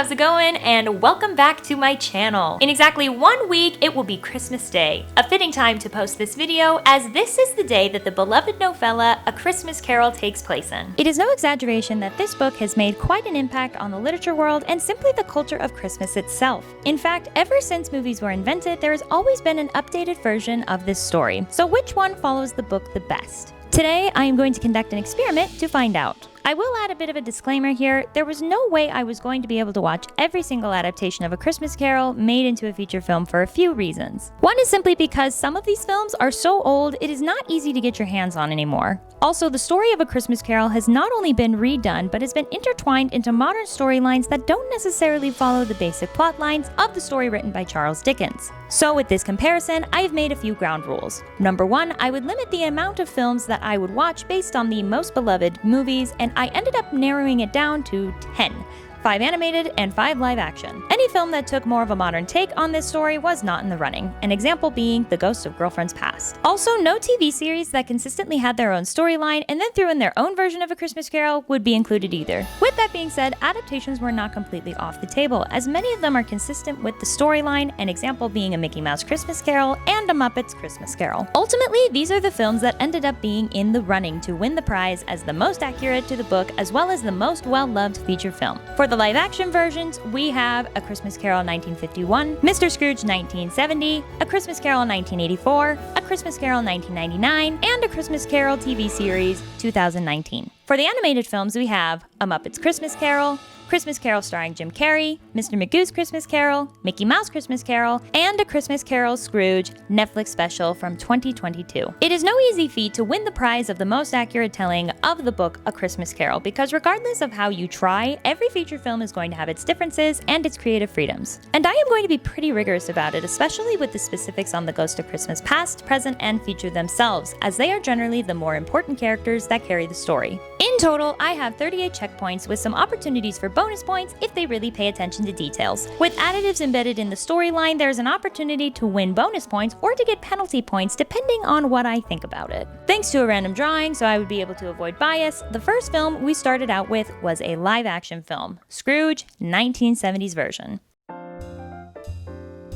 how's it going? And welcome back to my channel. In exactly 1 week, it will be Christmas Day, a fitting time to post this video as this is the day that the beloved novella A Christmas Carol takes place in. It is no exaggeration that this book has made quite an impact on the literature world and simply the culture of Christmas itself. In fact, ever since movies were invented, there has always been an updated version of this story. So which one follows the book the best? Today, I am going to conduct an experiment to find out. I will add a bit of a disclaimer here. There was no way I was going to be able to watch every single adaptation of A Christmas Carol made into a feature film for a few reasons. One is simply because some of these films are so old, it is not easy to get your hands on anymore. Also, the story of A Christmas Carol has not only been redone, but has been intertwined into modern storylines that don't necessarily follow the basic plot lines of the story written by Charles Dickens. So with this comparison, I've made a few ground rules. Number one, I would limit the amount of films that I would watch based on the most beloved movies, and I ended up narrowing it down to 10. 5 animated and 5 live action. Any film that took more of a modern take on this story was not in the running, an example being The Ghost of Girlfriends Past. Also, no TV series that consistently had their own storyline and then threw in their own version of A Christmas Carol would be included either. With that being said, adaptations were not completely off the table, as many of them are consistent with the storyline, an example being A Mickey Mouse Christmas Carol and A Muppets Christmas Carol. Ultimately, these are the films that ended up being in the running to win the prize as the most accurate to the book as well as the most well-loved feature film. For the live-action versions, we have A Christmas Carol 1951, Mr. Scrooge 1970, A Christmas Carol 1984, A Christmas Carol 1999, and A Christmas Carol TV series 2019. For the animated films, we have A Muppets Christmas Carol, Christmas Carol starring Jim Carey, Mr. Magoo's Christmas Carol, Mickey Mouse Christmas Carol, and A Christmas Carol Scrooge Netflix special from 2022. It is no easy feat to win the prize of the most accurate telling of the book A Christmas Carol, because regardless of how you try, every feature film is going to have its differences and its creative freedoms. And I am going to be pretty rigorous about it, especially with the specifics on the Ghost of Christmas Past, present, and future themselves, as they are generally the more important characters that carry the story. In total, I have 38 checkpoints with some opportunities for bonus points if they really pay attention to details. With additives embedded in the storyline, there's an opportunity to win bonus points or to get penalty points depending on what I think about it. Thanks to a random drawing, so I would be able to avoid bias, the first film we started out with was a live-action film, Scrooge, 1970s version.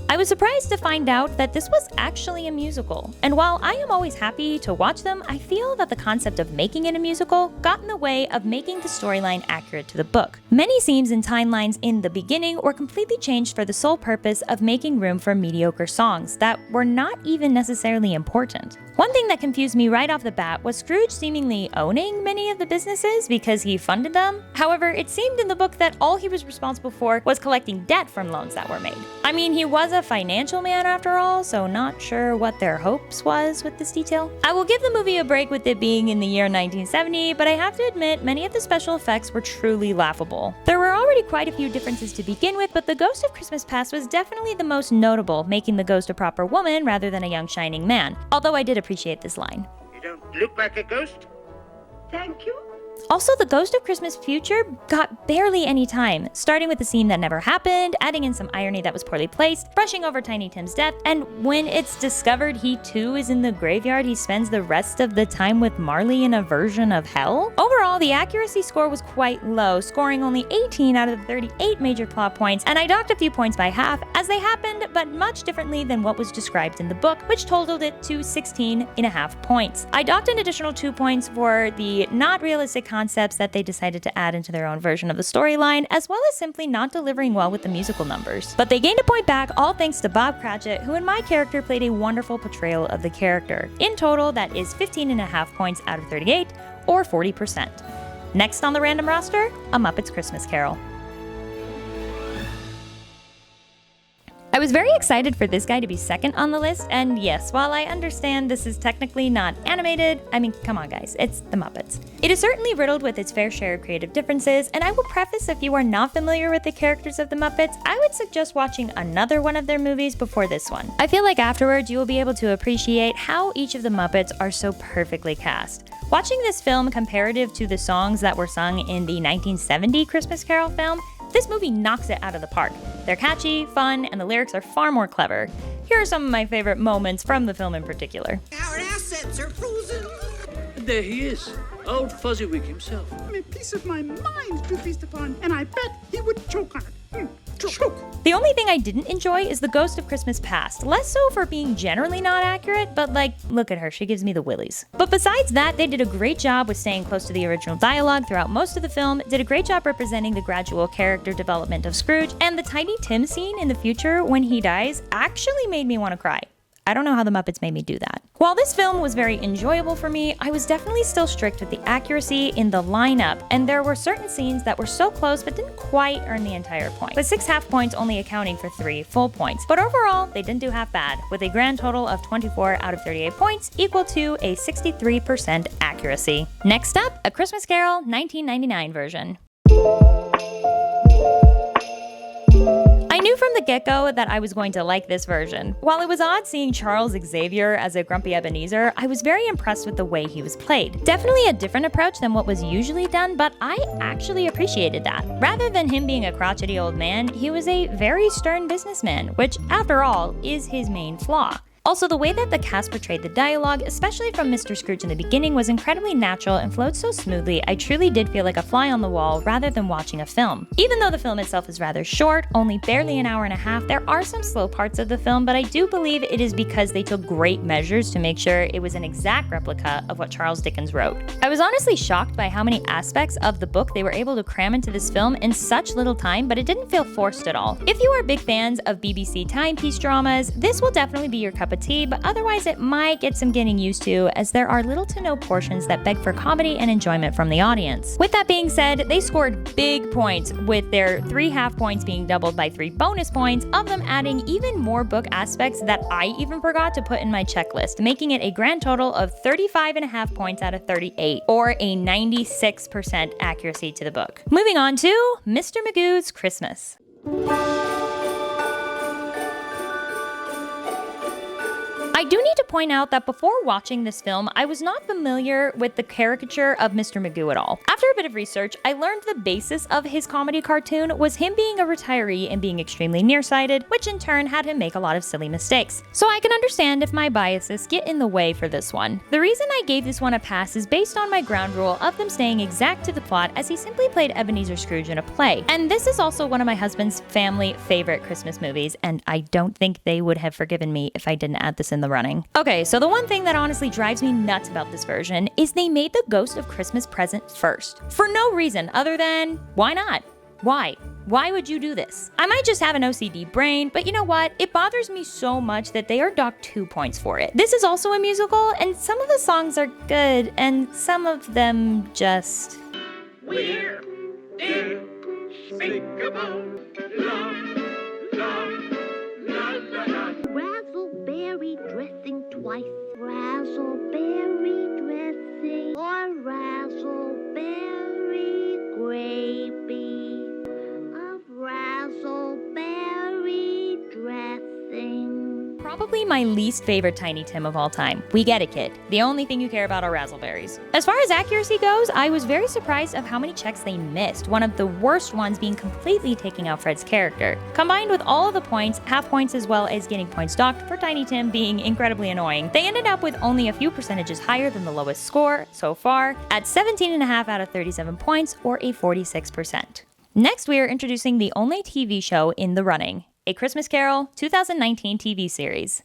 I was surprised to find out that this was actually a musical. And while I am always happy to watch them, I feel that the concept of making it a musical got in the way of making the storyline accurate to the book. Many scenes and timelines in the beginning were completely changed for the sole purpose of making room for mediocre songs that were not even necessarily important. One thing that confused me right off the bat was Scrooge seemingly owning many of the businesses because he funded them. However, it seemed in the book that all he was responsible for was collecting debt from loans that were made. I mean, he was a financial man after all, so not sure what their hopes was with this detail. I will give the movie a break with it being in the year 1970, but I have to admit many of the special effects were truly laughable. There were already quite a few differences to begin with, but the Ghost of Christmas Past was definitely the most notable, making the ghost a proper woman rather than a young shining man, although I did appreciate this line. You don't look like a ghost. Thank you. Also, the Ghost of Christmas Future got barely any time, starting with a scene that never happened, adding in some irony that was poorly placed, brushing over Tiny Tim's death, and when it's discovered he too is in the graveyard, he spends the rest of the time with Marley in a version of hell. Overall, the accuracy score was quite low, scoring only 18 out of the 38 major plot points, and I docked a few points by half as they happened, but much differently than what was described in the book, which totaled it to 16.5 points. I docked an additional 2 points for the not realistic concepts that they decided to add into their own version of the storyline, as well as simply not delivering well with the musical numbers. But they gained a point back, all thanks to Bob Cratchit, who in my character played a wonderful portrayal of the character. In total, that is 15.5 points out of 38, or 40%. Next on the random roster, A Muppets Christmas Carol. I was very excited for this guy to be second on the list, and yes, while I understand this is technically not animated, I mean, come on guys, it's the Muppets. It is certainly riddled with its fair share of creative differences, and I will preface if you are not familiar with the characters of the Muppets, I would suggest watching another one of their movies before this one. I feel like afterwards you will be able to appreciate how each of the Muppets are so perfectly cast. Watching this film comparative to the songs that were sung in the 1970 Christmas Carol film, this movie knocks it out of the park. They're catchy, fun, and the lyrics are far more clever. Here are some of my favorite moments from the film in particular. Our assets are frozen. There he is, old Fuzzy Wig himself. A piece of my mind to feast upon, and I bet he would choke on it. The only thing I didn't enjoy is the Ghost of Christmas Past, less so for being generally not accurate, but like, look at her, she gives me the willies. But besides that, they did a great job with staying close to the original dialogue throughout most of the film, did a great job representing the gradual character development of Scrooge, and the Tiny Tim scene in the future when he dies actually made me want to cry. I don't know how the Muppets made me do that. While this film was very enjoyable for me, I was definitely still strict with the accuracy in the lineup, and there were certain scenes that were so close but didn't quite earn the entire point, with 6 half points only accounting for 3 full points. But overall, they didn't do half bad, with a grand total of 24 out of 38 points, equal to a 63% accuracy. Next up, A Christmas Carol 1999 version. I knew from the get-go that I was going to like this version. While it was odd seeing Charles Xavier as a grumpy Ebenezer, I was very impressed with the way he was played. Definitely a different approach than what was usually done, but I actually appreciated that. Rather than him being a crotchety old man, he was a very stern businessman, which, after all, is his main flaw. Also, the way that the cast portrayed the dialogue, especially from Mr. Scrooge in the beginning, was incredibly natural and flowed so smoothly, I truly did feel like a fly on the wall rather than watching a film. Even though the film itself is rather short, only barely an hour and a half, there are some slow parts of the film, but I do believe it is because they took great measures to make sure it was an exact replica of what Charles Dickens wrote. I was honestly shocked by how many aspects of the book they were able to cram into this film in such little time, but it didn't feel forced at all. If you are big fans of BBC timepiece dramas, this will definitely be your cup of tea, but otherwise it might get some getting used to, as there are little to no portions that beg for comedy and enjoyment from the audience. With that being said, they scored big points, with their 3 half points being doubled by 3 bonus points, of them adding even more book aspects that I even forgot to put in my checklist, making it a grand total of 35.5 points out of 38, or a 96% accuracy to the book. Moving on to Mr. Magoo's Christmas. I do need to point out that before watching this film, I was not familiar with the caricature of Mr. Magoo at all. After a bit of research, I learned the basis of his comedy cartoon was him being a retiree and being extremely nearsighted, which in turn had him make a lot of silly mistakes. So I can understand if my biases get in the way for this one. The reason I gave this one a pass is based on my ground rule of them staying exact to the plot, as he simply played Ebenezer Scrooge in a play. And this is also one of my husband's family favorite Christmas movies, and I don't think they would have forgiven me if I didn't add this in the running. Okay, so the one thing that honestly drives me nuts about this version is they made the Ghost of Christmas present first. For no reason other than, why not? Why? Why would you do this? I might just have an OCD brain, but you know what? It bothers me so much that they are docked 2 points for it. This is also a musical, and some of the songs are good, and some of them just... We're despicable. Razzleberry dressing twice. Razzleberry dressing or razzleberry gravy of razzleberry dressing. Probably my least favorite Tiny Tim of all time. We get it, kid. The only thing you care about are razzleberries. As far as accuracy goes, I was very surprised of how many checks they missed, one of the worst ones being completely taking out Fred's character. Combined with all of the points, half points as well as getting points docked for Tiny Tim being incredibly annoying, they ended up with only a few percentages higher than the lowest score so far, at 17.5 out of 37 points, or a 46%. Next, we are introducing the only TV show in the running, A Christmas Carol 2019 TV series.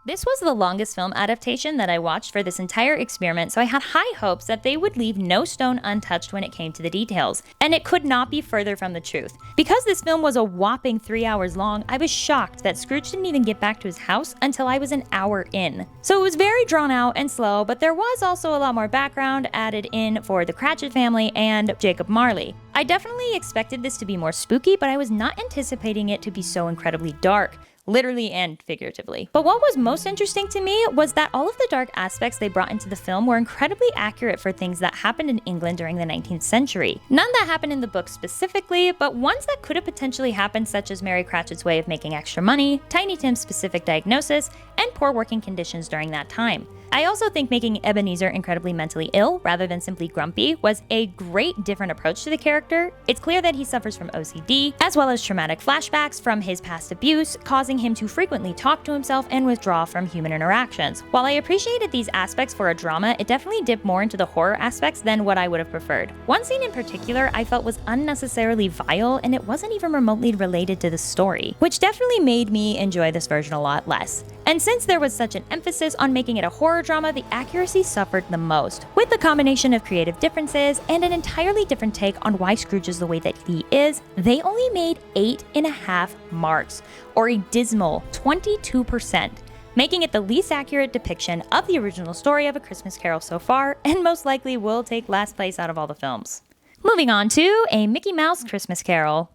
This was the longest film adaptation that I watched for this entire experiment, so I had high hopes that they would leave no stone untouched when it came to the details, and it could not be further from the truth. Because this film was a whopping 3 hours long, I was shocked that Scrooge didn't even get back to his house until I was an hour in. So it was very drawn out and slow, but there was also a lot more background added in for the Cratchit family and Jacob Marley. I definitely expected this to be more spooky, but I was not anticipating it to be so incredibly dark. Literally and figuratively. But what was most interesting to me was that all of the dark aspects they brought into the film were incredibly accurate for things that happened in England during the 19th century. None that happened in the book specifically, but ones that could have potentially happened, such as Mary Cratchit's way of making extra money, Tiny Tim's specific diagnosis, and and poor working conditions during that time. I also think making Ebenezer incredibly mentally ill rather than simply grumpy was a great different approach to the character. It's clear that he suffers from OCD, as well as traumatic flashbacks from his past abuse, causing him to frequently talk to himself and withdraw from human interactions. While I appreciated these aspects for a drama, it definitely dipped more into the horror aspects than what I would have preferred. One scene in particular I felt was unnecessarily vile, and it wasn't even remotely related to the story, which definitely made me enjoy this version a lot less. And since there was such an emphasis on making it a horror drama, the accuracy suffered the most. With the combination of creative differences and an entirely different take on why Scrooge is the way that he is, they only made 8.5 marks, or a dismal 22%, making it the least accurate depiction of the original story of A Christmas Carol so far, and most likely will take last place out of all the films. Moving on to A Mickey Mouse Christmas Carol.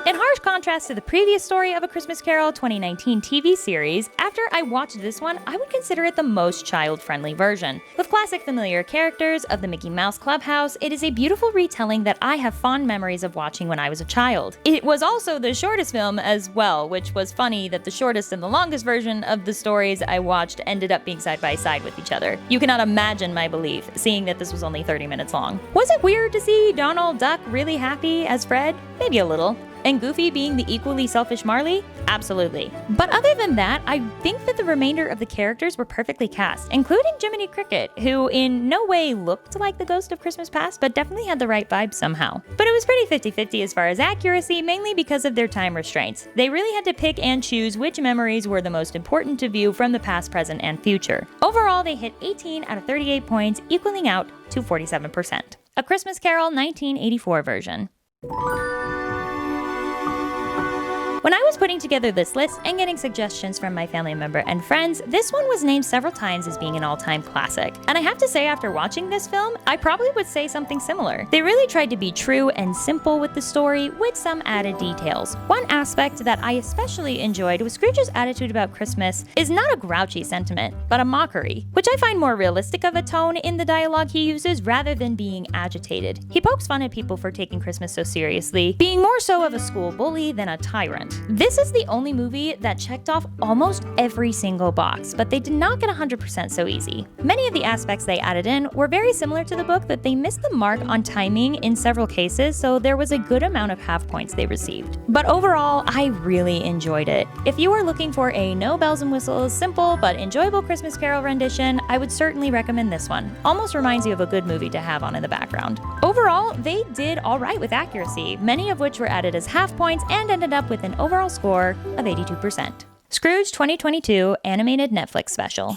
In harsh contrast to the previous story of A Christmas Carol 2019 TV series, after I watched this one, I would consider it the most child-friendly version. With classic familiar characters of the Mickey Mouse Clubhouse, it is a beautiful retelling that I have fond memories of watching when I was a child. It was also the shortest film as well, which was funny that the shortest and the longest version of the stories I watched ended up being side by side with each other. You cannot imagine my belief, seeing that this was only 30 minutes long. Was it weird to see Donald Duck really happy as Fred? Maybe a little. And Goofy being the equally selfish Marley? Absolutely. But other than that, I think that the remainder of the characters were perfectly cast, including Jiminy Cricket, who in no way looked like the ghost of Christmas Past, but definitely had the right vibe somehow. But it was pretty 50-50 as far as accuracy, mainly because of their time restraints. They really had to pick and choose which memories were the most important to view from the past, present, and future. Overall, they hit 18 out of 38 points, equaling out to 47%. A Christmas Carol 1984 version. When I was putting together this list and getting suggestions from my family member and friends, this one was named several times as being an all-time classic. And I have to say, after watching this film, I probably would say something similar. They really tried to be true and simple with the story, with some added details. One aspect that I especially enjoyed was Scrooge's attitude about Christmas is not a grouchy sentiment, but a mockery, which I find more realistic of a tone in the dialogue he uses rather than being agitated. He pokes fun at people for taking Christmas so seriously, being more so of a school bully than a tyrant. This is the only movie that checked off almost every single box, but they did not get 100% so easy. Many of the aspects they added in were very similar to the book, but they missed the mark on timing in several cases, so there was a good amount of half points they received. But overall, I really enjoyed it. If you are looking for a no bells and whistles, simple but enjoyable Christmas Carol rendition, I would certainly recommend this one. Almost reminds you of a good movie to have on in the background. Overall, they did alright with accuracy, many of which were added as half points and ended up with an overall score of 82%. Scrooge 2022 Animated Netflix Special.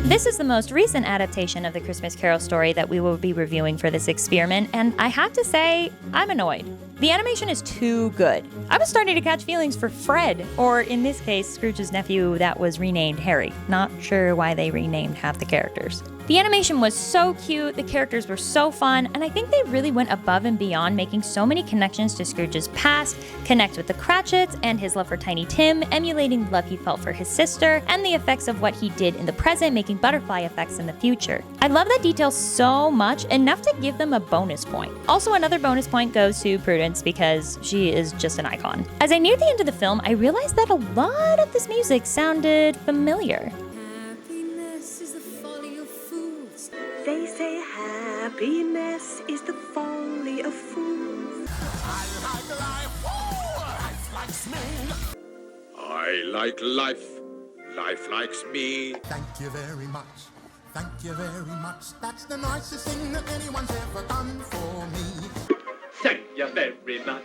This is the most recent adaptation of the Christmas Carol story that we will be reviewing for this experiment, and I have to say, I'm annoyed. The animation is too good. I was starting to catch feelings for Fred, or in this case, Scrooge's nephew that was renamed Harry. Not sure why they renamed half the characters. The animation was so cute, the characters were so fun, and I think they really went above and beyond, making so many connections to Scrooge's past, connect with the Cratchits and his love for Tiny Tim, emulating the love he felt for his sister, and the effects of what he did in the present, making butterfly effects in the future. I love that detail so much, enough to give them a bonus point. Also, another bonus point goes to Prudence because she is just an icon. As I neared the end of the film, I realized that a lot of this music sounded familiar. They say happiness is the folly of fools. I like life, life likes me. I like life, life likes me. Thank you very much, thank you very much. That's the nicest thing that anyone's ever done for me. Thank you very much.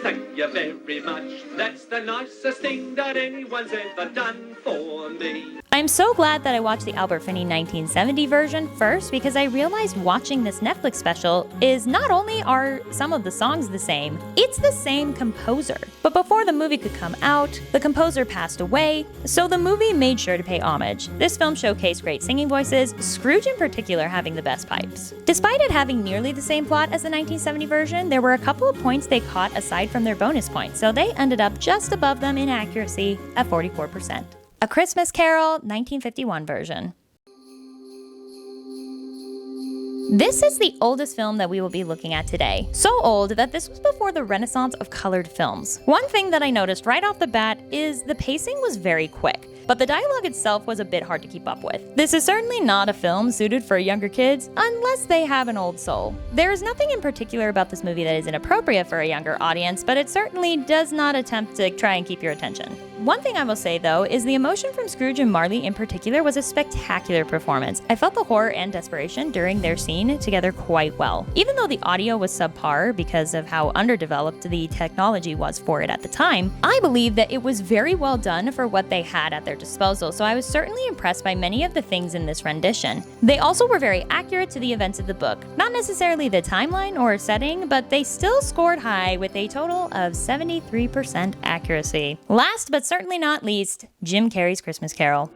Thank you very much. That's the nicest thing that anyone's ever done for me. I'm so glad that I watched the Albert Finney 1970 version first, because I realized watching this Netflix special is not only are some of the songs the same, it's the same composer. But before the movie could come out, the composer passed away, so the movie made sure to pay homage. This film showcased great singing voices, Scrooge in particular having the best pipes. Despite it having nearly the same plot as the 1970 version, there were a couple of points they caught aside from their bonus points, so they ended up just above them in accuracy at 44%. A Christmas Carol 1951 version. This is the oldest film that we will be looking at today. So old that this was before the renaissance of colored films. One thing that I noticed right off the bat is the pacing was very quick, but the dialogue itself was a bit hard to keep up with. This is certainly not a film suited for younger kids, unless they have an old soul. There is nothing in particular about this movie that is inappropriate for a younger audience, but it certainly does not attempt to try and keep your attention. One thing I will say though is the emotion from Scrooge and Marley in particular was a spectacular performance. I felt the horror and desperation during their scene together quite well. Even though the audio was subpar because of how underdeveloped the technology was for it at the time, I believe that it was very well done for what they had at their disposal, so I was certainly impressed by many of the things in this rendition. They also were very accurate to the events of the book. Not necessarily the timeline or setting, but they still scored high with a total of 73% accuracy. Last but certainly not least, Jim Carrey's Christmas Carol.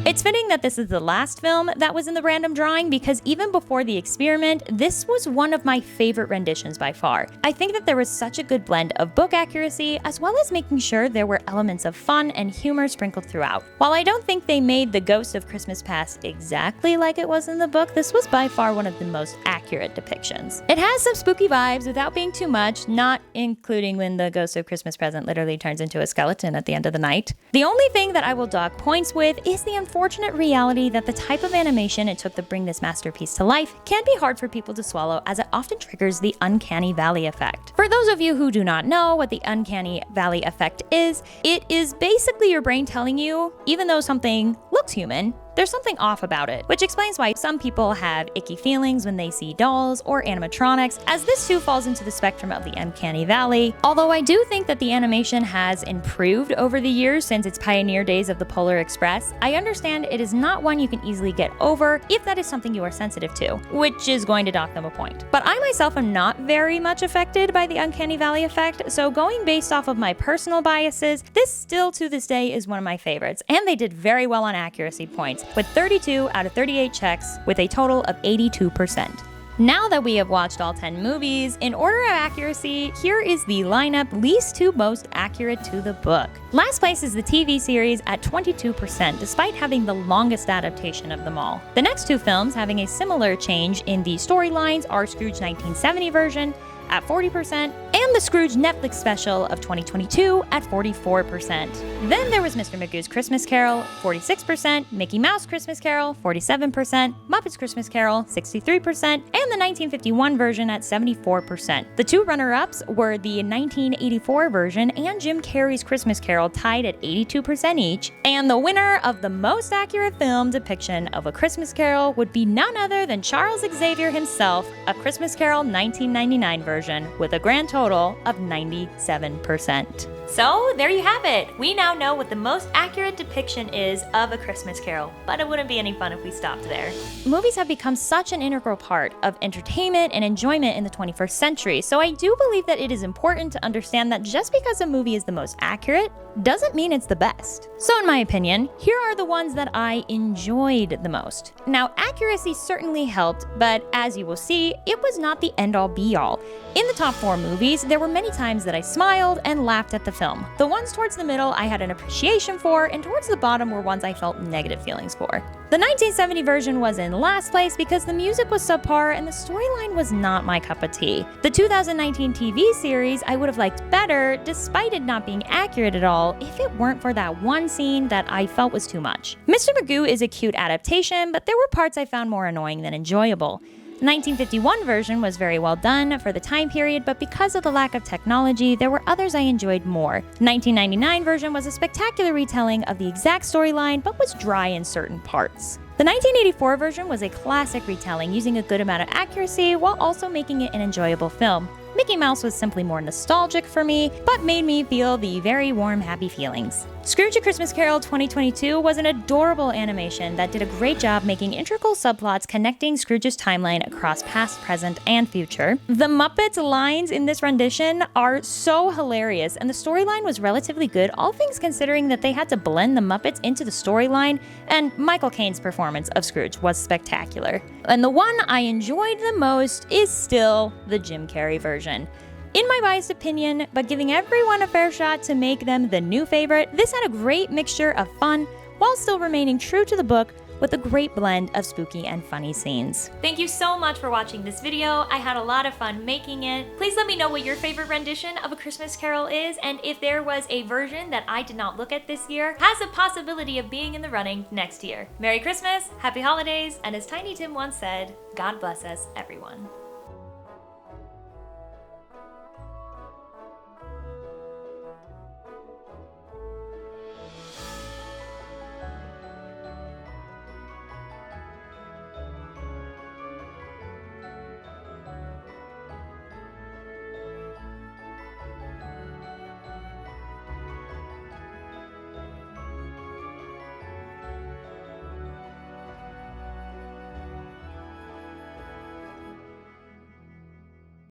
It's fitting that this is the last film that was in the random drawing because even before the experiment, this was one of my favorite renditions by far. I think that there was such a good blend of book accuracy as well as making sure there were elements of fun and humor sprinkled throughout. While I don't think they made the Ghost of Christmas Past exactly like it was in the book, this was by far one of the most accurate depictions. It has some spooky vibes without being too much, not including when the Ghost of Christmas Present literally turns into a skeleton at the end of the night. The only thing that I will dock points with is the unfortunate reality that the type of animation it took to bring this masterpiece to life can be hard for people to swallow, as it often triggers the uncanny valley effect. For those of you who do not know what the uncanny valley effect is, it is basically your brain telling you, even though something looks human, there's something off about it, which explains why some people have icky feelings when they see dolls or animatronics, as this too falls into the spectrum of the uncanny valley. Although I do think that the animation has improved over the years since its pioneer days of the Polar Express, I understand it is not one you can easily get over if that is something you are sensitive to, which is going to dock them a point. But I myself am not very much affected by the uncanny valley effect, so going based off of my personal biases, this still to this day is one of my favorites, and they did very well on accuracy points, with 32 out of 38 checks with a total of 82%. Now that we have watched all 10 movies, in order of accuracy, here is the lineup least to most accurate to the book. Last place is the TV series at 22%, despite having the longest adaptation of them all. The next two films having a similar change in the storylines are Scrooge 1970 version at 40%, and the Scrooge Netflix special of 2022 at 44%. Then there was Mr. Magoo's Christmas Carol, 46%, Mickey Mouse Christmas Carol, 47%, Muppets Christmas Carol, 63%, and the 1951 version at 74%. The two runner-ups were the 1984 version and Jim Carrey's Christmas Carol, tied at 82% each, and the winner of the most accurate film depiction of A Christmas Carol would be none other than Charles Xavier himself, A Christmas Carol 1999 version, with a grand total of 97%. So there you have it. We now know what the most accurate depiction is of A Christmas Carol, but it wouldn't be any fun if we stopped there. Movies have become such an integral part of entertainment and enjoyment in the 21st century, so I do believe that it is important to understand that just because a movie is the most accurate doesn't mean it's the best. So in my opinion, here are the ones that I enjoyed the most. Now, accuracy certainly helped, but as you will see, it was not the end-all be-all. In the top 4 movies, there were many times that I smiled and laughed at the film. The ones towards the middle I had an appreciation for, and towards the bottom were ones I felt negative feelings for. The 1970 version was in last place because the music was subpar and the storyline was not my cup of tea. The 2019 TV series I would have liked better, despite it not being accurate at all, if it weren't for that one scene that I felt was too much. Mr. Magoo is a cute adaptation, but there were parts I found more annoying than enjoyable. The 1951 version was very well done for the time period, but because of the lack of technology, there were others I enjoyed more. The 1999 version was a spectacular retelling of the exact storyline, but was dry in certain parts. The 1984 version was a classic retelling using a good amount of accuracy while also making it an enjoyable film. Mickey Mouse was simply more nostalgic for me, but made me feel the very warm, happy feelings. Scrooge: A Christmas Carol 2022 was an adorable animation that did a great job making integral subplots connecting Scrooge's timeline across past, present, and future. The Muppets lines in this rendition are so hilarious, and the storyline was relatively good, all things considering that they had to blend the Muppets into the storyline, and Michael Caine's performance of Scrooge was spectacular. And the one I enjoyed the most is still the Jim Carrey version. In my biased opinion, but giving everyone a fair shot to make them the new favorite, this had a great mixture of fun while still remaining true to the book, with a great blend of spooky and funny scenes. Thank you so much for watching this video. I had a lot of fun making it. Please let me know what your favorite rendition of A Christmas Carol is, and if there was a version that I did not look at this year, has a possibility of being in the running next year. Merry Christmas, Happy Holidays, and as Tiny Tim once said, God bless us, everyone.